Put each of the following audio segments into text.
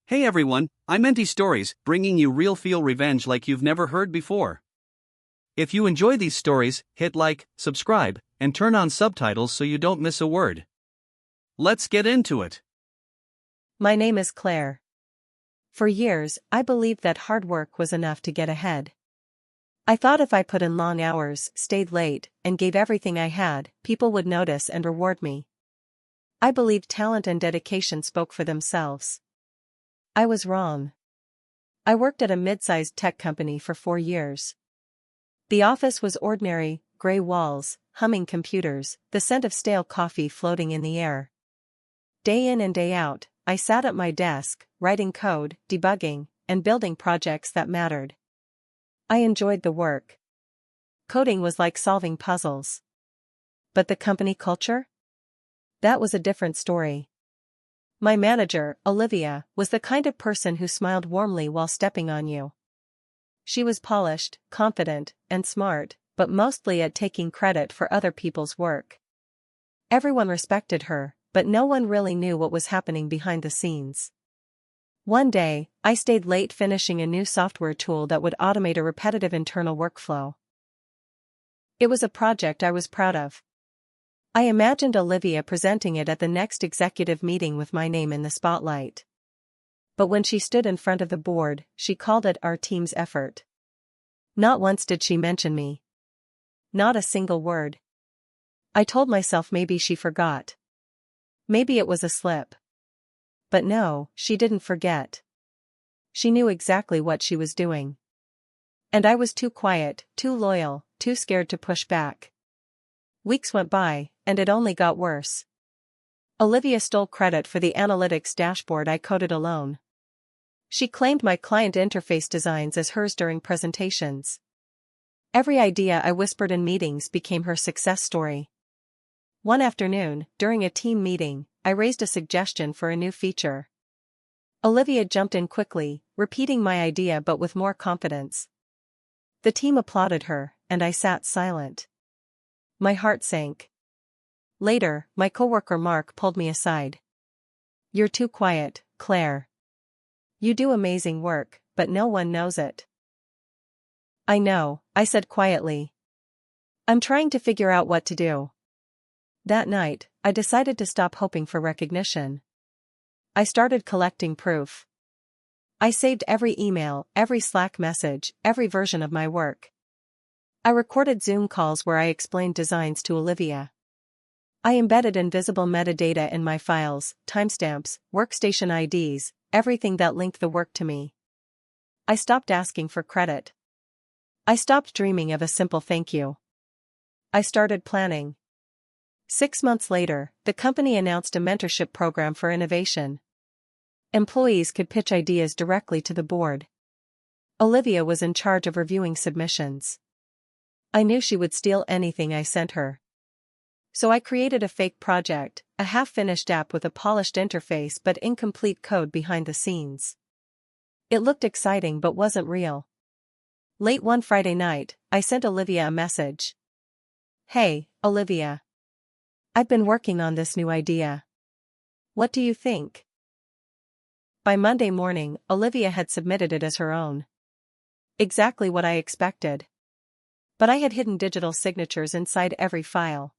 Hey everyone, I'm Enti Stories, bringing you real feel revenge like you've never heard before. If you enjoy these stories, hit like, subscribe, and turn on subtitles so you don't miss a word. Let's get into it. My name is Claire. For years, I believed that hard work was enough to get ahead. I thought if I put in long hours, stayed late, and gave everything I had, people would notice and reward me. I believed talent and dedication spoke for themselves. I was wrong. I worked at a mid-sized tech company for 4 years. The office was ordinary, gray walls, humming computers, the scent of stale coffee floating in the air. Day in and day out, I sat at my desk, writing code, debugging, and building projects that mattered. I enjoyed the work. Coding was like solving puzzles. But the company culture? That was a different story. My manager, Olivia, was the kind of person who smiled warmly while stepping on you. She was polished, confident, and smart, but mostly at taking credit for other people's work. Everyone respected her, but no one really knew what was happening behind the scenes. One day, I stayed late finishing a new software tool that would automate a repetitive internal workflow. It was a project I was proud of. I imagined Olivia presenting it at the next executive meeting with my name in the spotlight. But when she stood in front of the board, she called it our team's effort. Not once did she mention me. Not a single word. I told myself maybe she forgot. Maybe it was a slip. But no, she didn't forget. She knew exactly what she was doing. And I was too quiet, too loyal, too scared to push back. Weeks went by, and it only got worse. Olivia stole credit for the analytics dashboard I coded alone. She claimed my client interface designs as hers during presentations. Every idea I whispered in meetings became her success story. One afternoon, during a team meeting, I raised a suggestion for a new feature. Olivia jumped in quickly, repeating my idea but with more confidence. The team applauded her, and I sat silent. My heart sank. Later, my coworker Mark pulled me aside. "You're too quiet, Claire. You do amazing work, but no one knows it." "I know," I said quietly. "I'm trying to figure out what to do." That night, I decided to stop hoping for recognition. I started collecting proof. I saved every email, every Slack message, every version of my work. I recorded Zoom calls where I explained designs to Olivia. I embedded invisible metadata in my files, timestamps, workstation IDs, everything that linked the work to me. I stopped asking for credit. I stopped dreaming of a simple thank you. I started planning. 6 months later, the company announced a mentorship program for innovation. Employees could pitch ideas directly to the board. Olivia was in charge of reviewing submissions. I knew she would steal anything I sent her. So I created a fake project, a half-finished app with a polished interface but incomplete code behind the scenes. It looked exciting but wasn't real. Late one Friday night, I sent Olivia a message. "Hey, Olivia. I've been working on this new idea. What do you think?" By Monday morning, Olivia had submitted it as her own. Exactly what I expected. But I had hidden digital signatures inside every file.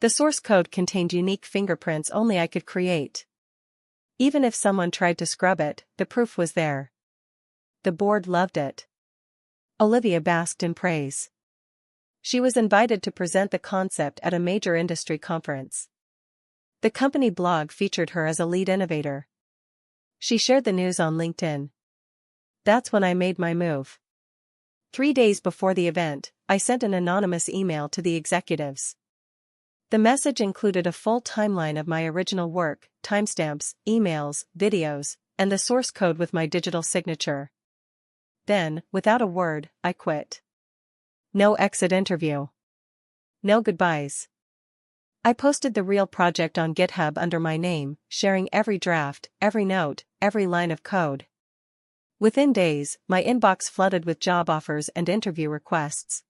The source code contained unique fingerprints only I could create. Even if someone tried to scrub it, the proof was there. The board loved it. Olivia basked in praise. She was invited to present the concept at a major industry conference. The company blog featured her as a lead innovator. She shared the news on LinkedIn. That's when I made my move. 3 days before the event, I sent an anonymous email to the executives. The message included a full timeline of my original work, timestamps, emails, videos, and the source code with my digital signature. Then, without a word, I quit. No exit interview. No goodbyes. I posted the real project on GitHub under my name, sharing every draft, every note, every line of code. Within days, my inbox flooded with job offers and interview requests.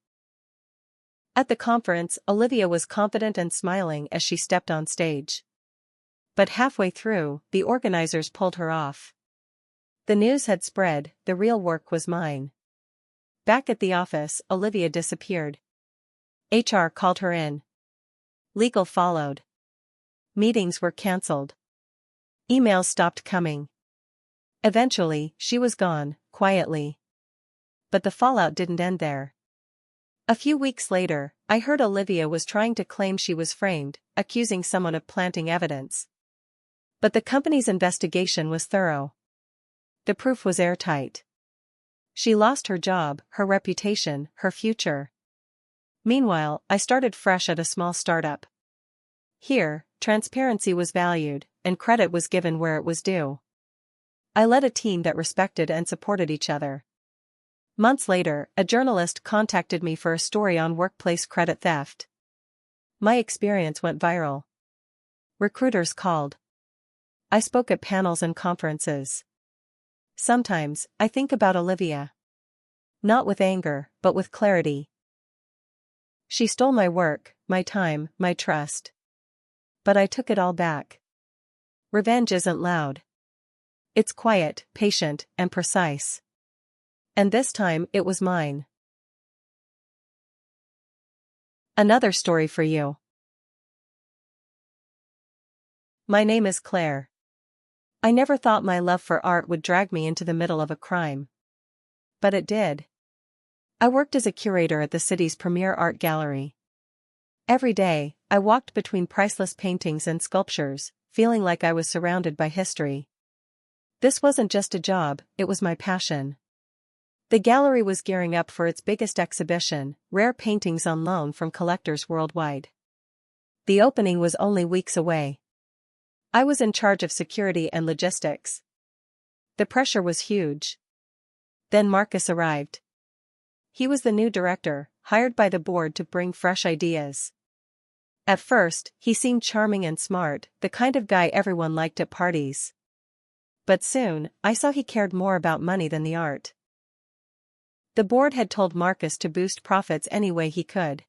At the conference, Olivia was confident and smiling as she stepped on stage. But halfway through, the organizers pulled her off. The news had spread, the real work was mine. Back at the office, Olivia disappeared. HR called her in. Legal followed. Meetings were cancelled. Emails stopped coming. Eventually, she was gone, quietly. But the fallout didn't end there. A few weeks later, I heard Olivia was trying to claim she was framed, accusing someone of planting evidence. But the company's investigation was thorough. The proof was airtight. She lost her job, her reputation, her future. Meanwhile, I started fresh at a small startup. Here, transparency was valued, and credit was given where it was due. I led a team that respected and supported each other. Months later, a journalist contacted me for a story on workplace credit theft. My experience went viral. Recruiters called. I spoke at panels and conferences. Sometimes, I think about Olivia. Not with anger, but with clarity. She stole my work, my time, my trust. But I took it all back. Revenge isn't loud. It's quiet, patient, and precise. And this time, it was mine. Another story for you. My name is Claire. I never thought my love for art would drag me into the middle of a crime. But it did. I worked as a curator at the city's premier art gallery. Every day, I walked between priceless paintings and sculptures, feeling like I was surrounded by history. This wasn't just a job, it was my passion. The gallery was gearing up for its biggest exhibition, rare paintings on loan from collectors worldwide. The opening was only weeks away. I was in charge of security and logistics. The pressure was huge. Then Marcus arrived. He was the new director, hired by the board to bring fresh ideas. At first, he seemed charming and smart, the kind of guy everyone liked at parties. But soon, I saw he cared more about money than the art. The board had told Marcus to boost profits any way he could.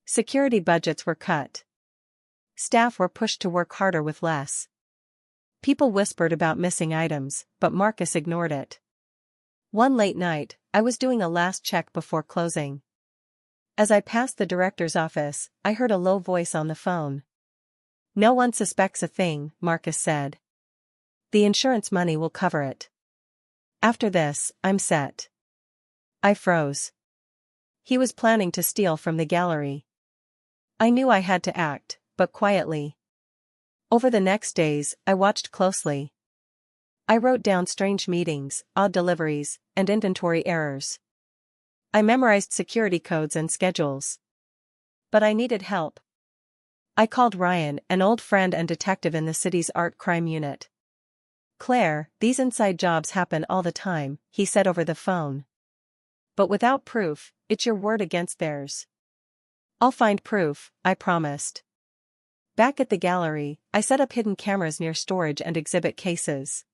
Security budgets were cut. Staff were pushed to work harder with less. People whispered about missing items, but Marcus ignored it. One late night, I was doing a last check before closing. As I passed the director's office, I heard a low voice on the phone. "No one suspects a thing," Marcus said. "The insurance money will cover it. After this, I'm set." I froze. He was planning to steal from the gallery. I knew I had to act, but quietly. Over the next days, I watched closely. I wrote down strange meetings, odd deliveries, and inventory errors. I memorized security codes and schedules. But I needed help. I called Ryan, an old friend and detective in the city's art crime unit. "Claire, these inside jobs happen all the time," he said over the phone. "But without proof, it's your word against theirs." "I'll find proof," I promised. Back at the gallery, I set up hidden cameras near storage and exhibit cases.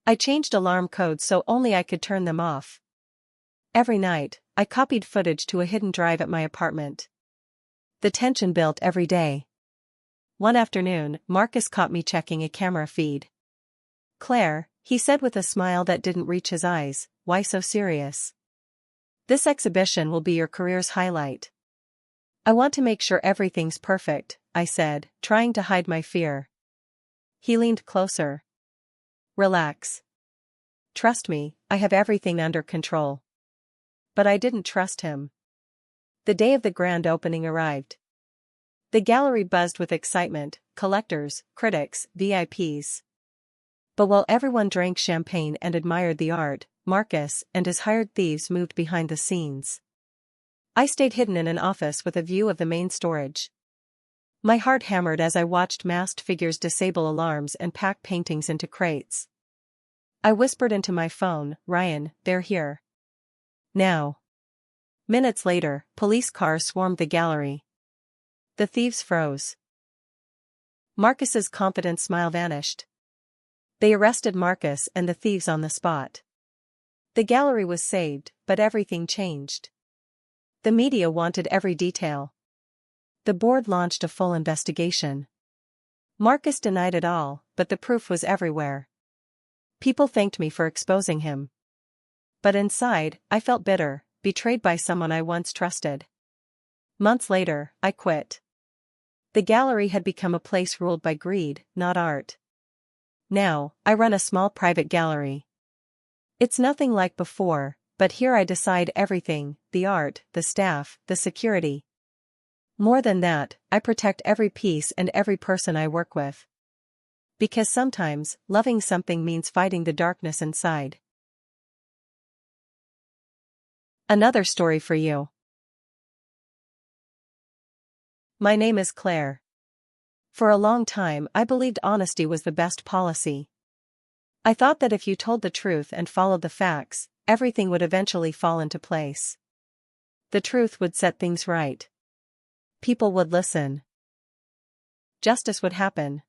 I changed alarm codes so only I could turn them off. Every night, I copied footage to a hidden drive at my apartment. The tension built every day. One afternoon, Marcus caught me checking a camera feed. "Claire," he said with a smile that didn't reach his eyes, "why so serious? This exhibition will be your career's highlight." "I want to make sure everything's perfect," I said, trying to hide my fear. He leaned closer. "Relax. Trust me, I have everything under control." But I didn't trust him. The day of the grand opening arrived. The gallery buzzed with excitement, collectors, critics, VIPs. But while everyone drank champagne and admired the art, Marcus and his hired thieves moved behind the scenes. I stayed hidden in an office with a view of the main storage. My heart hammered as I watched masked figures disable alarms and pack paintings into crates. I whispered into my phone, "Ryan, they're here. Now." Minutes later, police cars swarmed the gallery. The thieves froze. Marcus's confident smile vanished. They arrested Marcus and the thieves on the spot. The gallery was saved, but everything changed. The media wanted every detail. The board launched a full investigation. Marcus denied it all, but the proof was everywhere. People thanked me for exposing him. But inside, I felt bitter, betrayed by someone I once trusted. Months later, I quit. The gallery had become a place ruled by greed, not art. Now, I run a small private gallery. It's nothing like before, but here I decide everything: the art, the staff, the security. More than that, I protect every piece and every person I work with. Because sometimes, loving something means fighting the darkness inside. Another story for you. My name is Claire. For a long time, I believed honesty was the best policy. I thought that if you told the truth and followed the facts, everything would eventually fall into place. The truth would set things right. People would listen. Justice would happen.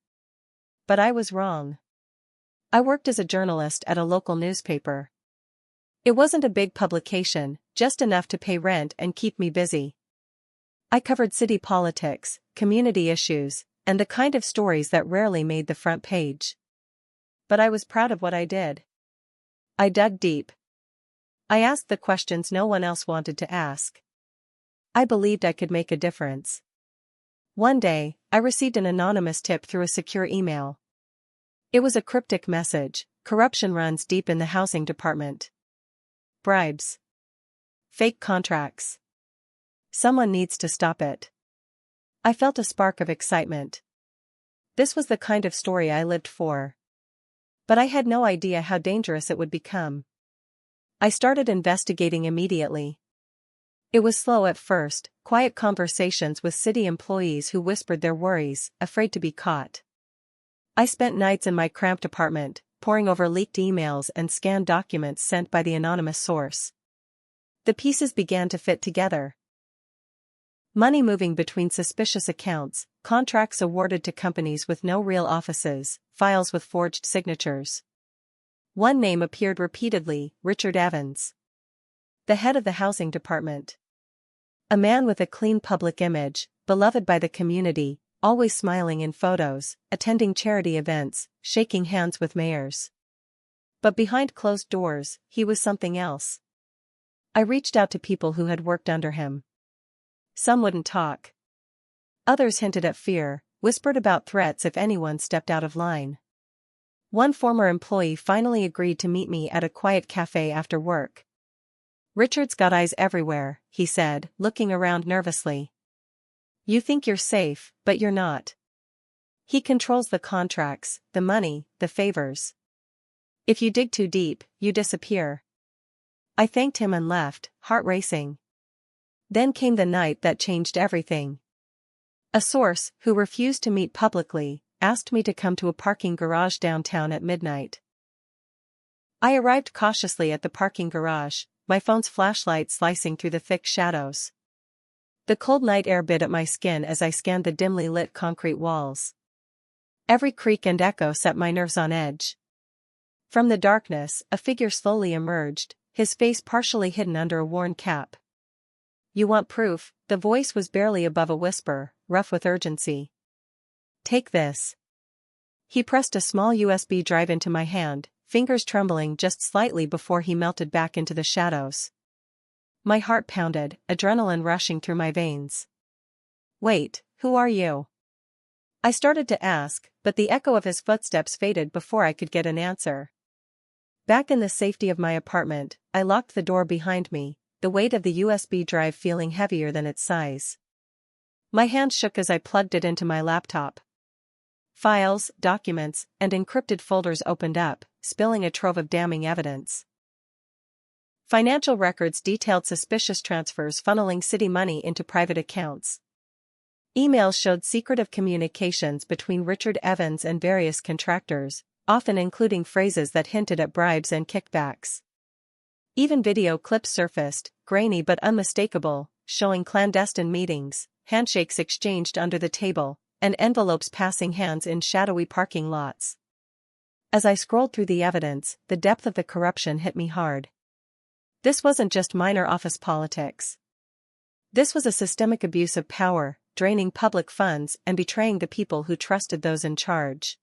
But I was wrong. I worked as a journalist at a local newspaper. It wasn't a big publication, just enough to pay rent and keep me busy. I covered city politics, community issues, and the kind of stories that rarely made the front page. But I was proud of what I did. I dug deep. I asked the questions no one else wanted to ask. I believed I could make a difference. One day, I received an anonymous tip through a secure email. It was a cryptic message: corruption runs deep in the housing department. Bribes. Fake contracts. Someone needs to stop it. I felt a spark of excitement. This was the kind of story I lived for. But I had no idea how dangerous it would become. I started investigating immediately. It was slow at first, quiet conversations with city employees who whispered their worries, afraid to be caught. I spent nights in my cramped apartment, poring over leaked emails and scanned documents sent by the anonymous source. The pieces began to fit together. Money moving between suspicious accounts, contracts awarded to companies with no real offices, files with forged signatures. One name appeared repeatedly: Richard Evans. The head of the housing department. A man with a clean public image, beloved by the community, always smiling in photos, attending charity events, shaking hands with mayors. But behind closed doors, he was something else. I reached out to people who had worked under him. Some wouldn't talk. Others hinted at fear, whispered about threats if anyone stepped out of line. One former employee finally agreed to meet me at a quiet cafe after work. "Richard's got eyes everywhere," he said, looking around nervously. "You think you're safe, but you're not. He controls the contracts, the money, the favors. If you dig too deep, you disappear." I thanked him and left, heart racing. Then came the night that changed everything. A source, who refused to meet publicly, asked me to come to a parking garage downtown at midnight. I arrived cautiously at the parking garage, my phone's flashlight slicing through the thick shadows. The cold night air bit at my skin as I scanned the dimly lit concrete walls. Every creak and echo set my nerves on edge. From the darkness, a figure slowly emerged, his face partially hidden under a worn cap. "You want proof?" The voice was barely above a whisper, rough with urgency. "Take this." He pressed a small USB drive into my hand, fingers trembling just slightly before he melted back into the shadows. My heart pounded, adrenaline rushing through my veins. "Wait, who are you?" I started to ask, but the echo of his footsteps faded before I could get an answer. Back in the safety of my apartment, I locked the door behind me, the weight of the USB drive feeling heavier than its size. My hand shook as I plugged it into my laptop. Files, documents, and encrypted folders opened up, spilling a trove of damning evidence. Financial records detailed suspicious transfers funneling city money into private accounts. Emails showed secretive communications between Richard Evans and various contractors, often including phrases that hinted at bribes and kickbacks. Even video clips surfaced, grainy but unmistakable, showing clandestine meetings, handshakes exchanged under the table, and envelopes passing hands in shadowy parking lots. As I scrolled through the evidence, the depth of the corruption hit me hard. This wasn't just minor office politics. This was a systemic abuse of power, draining public funds and betraying the people who trusted those in charge.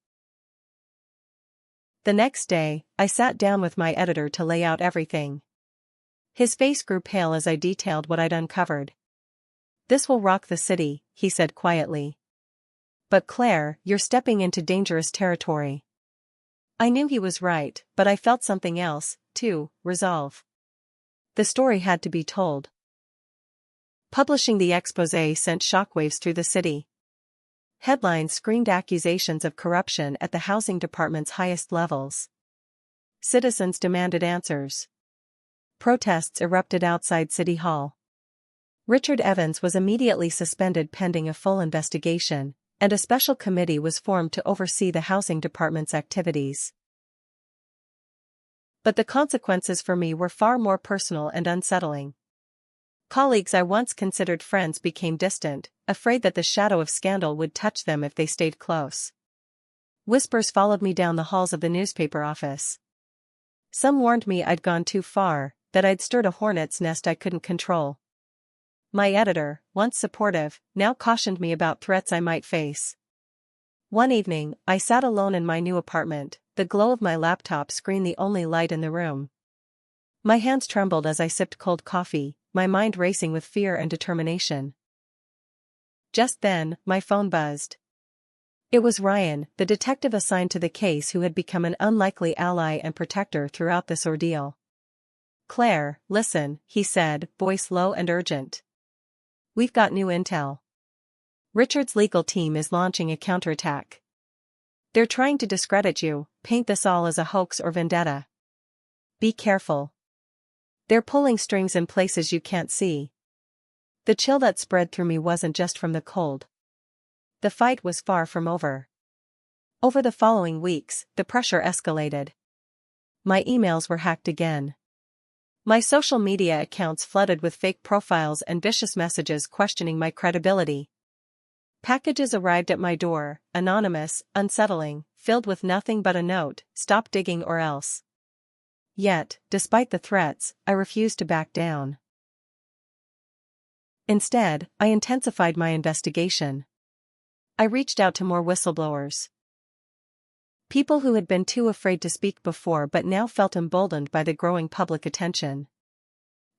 The next day, I sat down with my editor to lay out everything. His face grew pale as I detailed what I'd uncovered. "This will rock the city," he said quietly. "But Claire, you're stepping into dangerous territory." I knew he was right, but I felt something else, too: resolve. The story had to be told. Publishing the exposé sent shockwaves through the city. Headlines screamed accusations of corruption at the housing department's highest levels. Citizens demanded answers. Protests erupted outside City Hall. Richard Evans was immediately suspended pending a full investigation, and a special committee was formed to oversee the housing department's activities. But the consequences for me were far more personal and unsettling. Colleagues I once considered friends became distant, afraid that the shadow of scandal would touch them if they stayed close. Whispers followed me down the halls of the newspaper office. Some warned me I'd gone too far, that I'd stirred a hornet's nest I couldn't control. My editor, once supportive, now cautioned me about threats I might face. One evening, I sat alone in my new apartment, the glow of my laptop screen the only light in the room. My hands trembled as I sipped cold coffee, my mind racing with fear and determination. Just then, my phone buzzed. It was Ryan, the detective assigned to the case who had become an unlikely ally and protector throughout this ordeal. "Claire, listen," he said, voice low and urgent. "We've got new intel. Richard's legal team is launching a counterattack. They're trying to discredit you, paint this all as a hoax or vendetta. Be careful. They're pulling strings in places you can't see." The chill that spread through me wasn't just from the cold. The fight was far from over. Over the following weeks, the pressure escalated. My emails were hacked again. My social media accounts flooded with fake profiles and vicious messages questioning my credibility. Packages arrived at my door, anonymous, unsettling, filled with nothing but a note: "Stop digging or else." Yet, despite the threats, I refused to back down. Instead, I intensified my investigation. I reached out to more whistleblowers. People who had been too afraid to speak before but now felt emboldened by the growing public attention.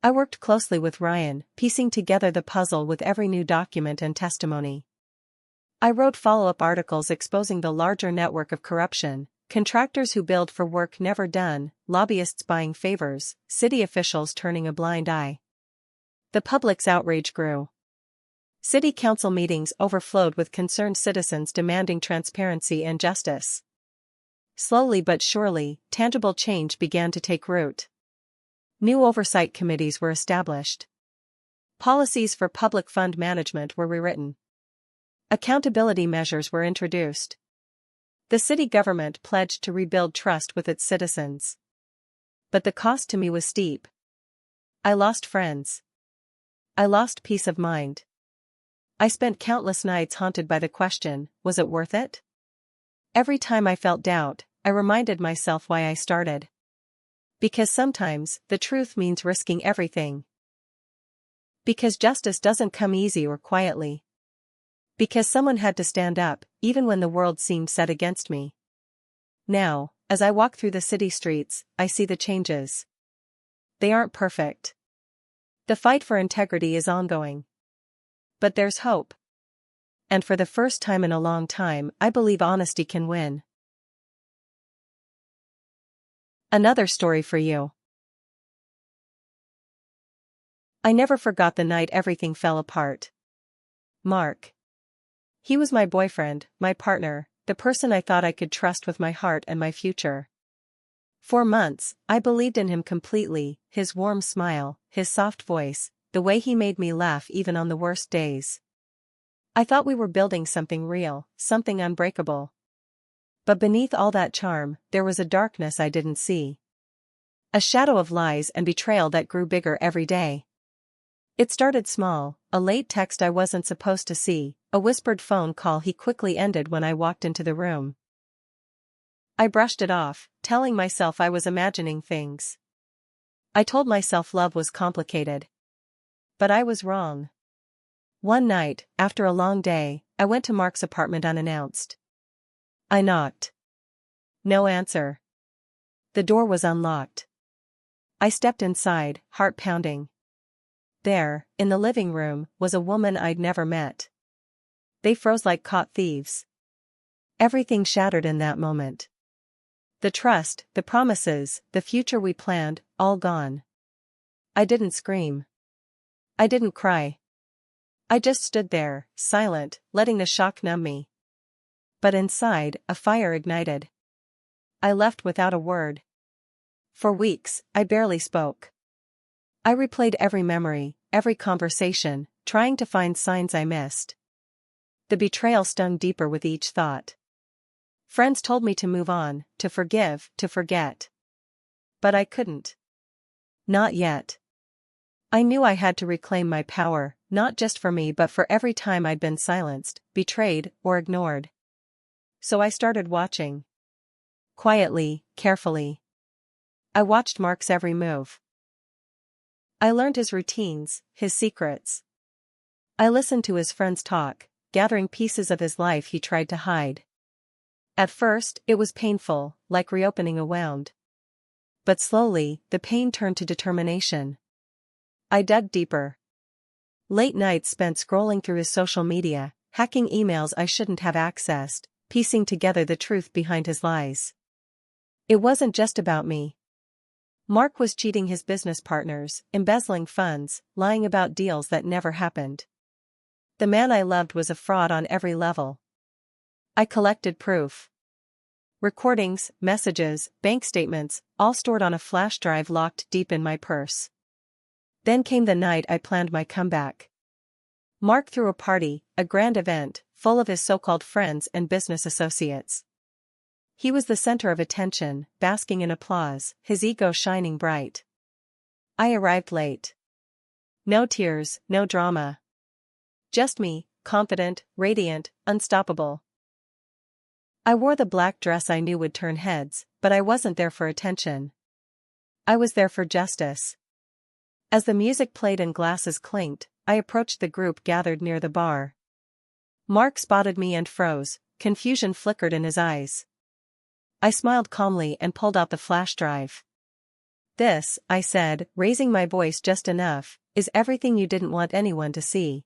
I worked closely with Ryan, piecing together the puzzle with every new document and testimony. I wrote follow-up articles exposing the larger network of corruption: contractors who billed for work never done, lobbyists buying favors, city officials turning a blind eye. The public's outrage grew. City council meetings overflowed with concerned citizens demanding transparency and justice. Slowly but surely, tangible change began to take root. New oversight committees were established. Policies for public fund management were rewritten. Accountability measures were introduced. The city government pledged to rebuild trust with its citizens. But the cost to me was steep. I lost friends. I lost peace of mind. I spent countless nights haunted by the question: was it worth it? Every time I felt doubt, I reminded myself why I started. Because sometimes, the truth means risking everything. Because justice doesn't come easy or quietly. Because someone had to stand up, even when the world seemed set against me. Now, as I walk through the city streets, I see the changes. They aren't perfect. The fight for integrity is ongoing. But there's hope. And for the first time in a long time, I believe honesty can win. Another story for you. I never forgot the night everything fell apart. Mark. He was my boyfriend, my partner, the person I thought I could trust with my heart and my future. For months, I believed in him completely: his warm smile, his soft voice, the way he made me laugh even on the worst days. I thought we were building something real, something unbreakable. But beneath all that charm, there was a darkness I didn't see. A shadow of lies and betrayal that grew bigger every day. It started small: a late text I wasn't supposed to see, a whispered phone call he quickly ended when I walked into the room. I brushed it off, telling myself I was imagining things. I told myself love was complicated. But I was wrong. One night, after a long day, I went to Mark's apartment unannounced. I knocked. No answer. The door was unlocked. I stepped inside, heart pounding. There, in the living room, was a woman I'd never met. They froze like caught thieves. Everything shattered in that moment. The trust, the promises, the future we planned, all gone. I didn't scream. I didn't cry. I just stood there, silent, letting the shock numb me. But inside, a fire ignited. I left without a word. For weeks, I barely spoke. I replayed every memory, every conversation, trying to find signs I missed. The betrayal stung deeper with each thought. Friends told me to move on, to forgive, to forget. But I couldn't. Not yet. I knew I had to reclaim my power, not just for me but for every time I'd been silenced, betrayed, or ignored. So I started watching. Quietly, carefully. I watched Mark's every move. I learned his routines, his secrets. I listened to his friends talk, gathering pieces of his life he tried to hide. At first, it was painful, like reopening a wound. But slowly, the pain turned to determination. I dug deeper. Late nights spent scrolling through his social media, hacking emails I shouldn't have accessed, piecing together the truth behind his lies. It wasn't just about me. Mark was cheating his business partners, embezzling funds, lying about deals that never happened. The man I loved was a fraud on every level. I collected proof. Recordings, messages, bank statements, all stored on a flash drive locked deep in my purse. Then came the night I planned my comeback. Mark threw a party, a grand event, full of his so-called friends and business associates. He was the center of attention, basking in applause, his ego shining bright. I arrived late. No tears, no drama. Just me, confident, radiant, unstoppable. I wore the black dress I knew would turn heads, but I wasn't there for attention. I was there for justice. As the music played and glasses clinked, I approached the group gathered near the bar. Mark spotted me and froze, confusion flickered in his eyes. I smiled calmly and pulled out the flash drive. "This," I said, raising my voice just enough, "is everything you didn't want anyone to see."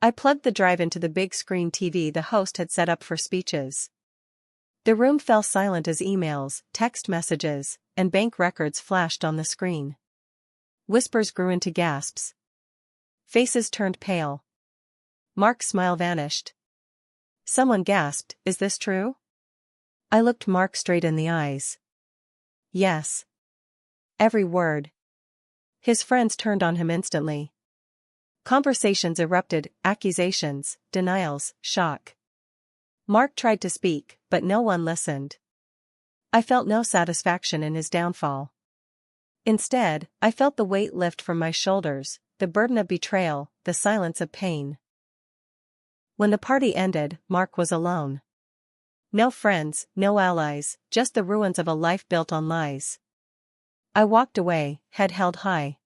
I plugged the drive into the big screen TV the host had set up for speeches. The room fell silent as emails, text messages, and bank records flashed on the screen. Whispers grew into gasps. Faces turned pale. Mark's smile vanished. Someone gasped, "Is this true?" I looked Mark straight in the eyes. Yes. Every word. His friends turned on him instantly. Conversations erupted, accusations, denials, shock. Mark tried to speak, but no one listened. I felt no satisfaction in his downfall. Instead, I felt the weight lift from my shoulders, the burden of betrayal, the silence of pain. When the party ended, Mark was alone. No friends, no allies, just the ruins of a life built on lies. I walked away, head held high.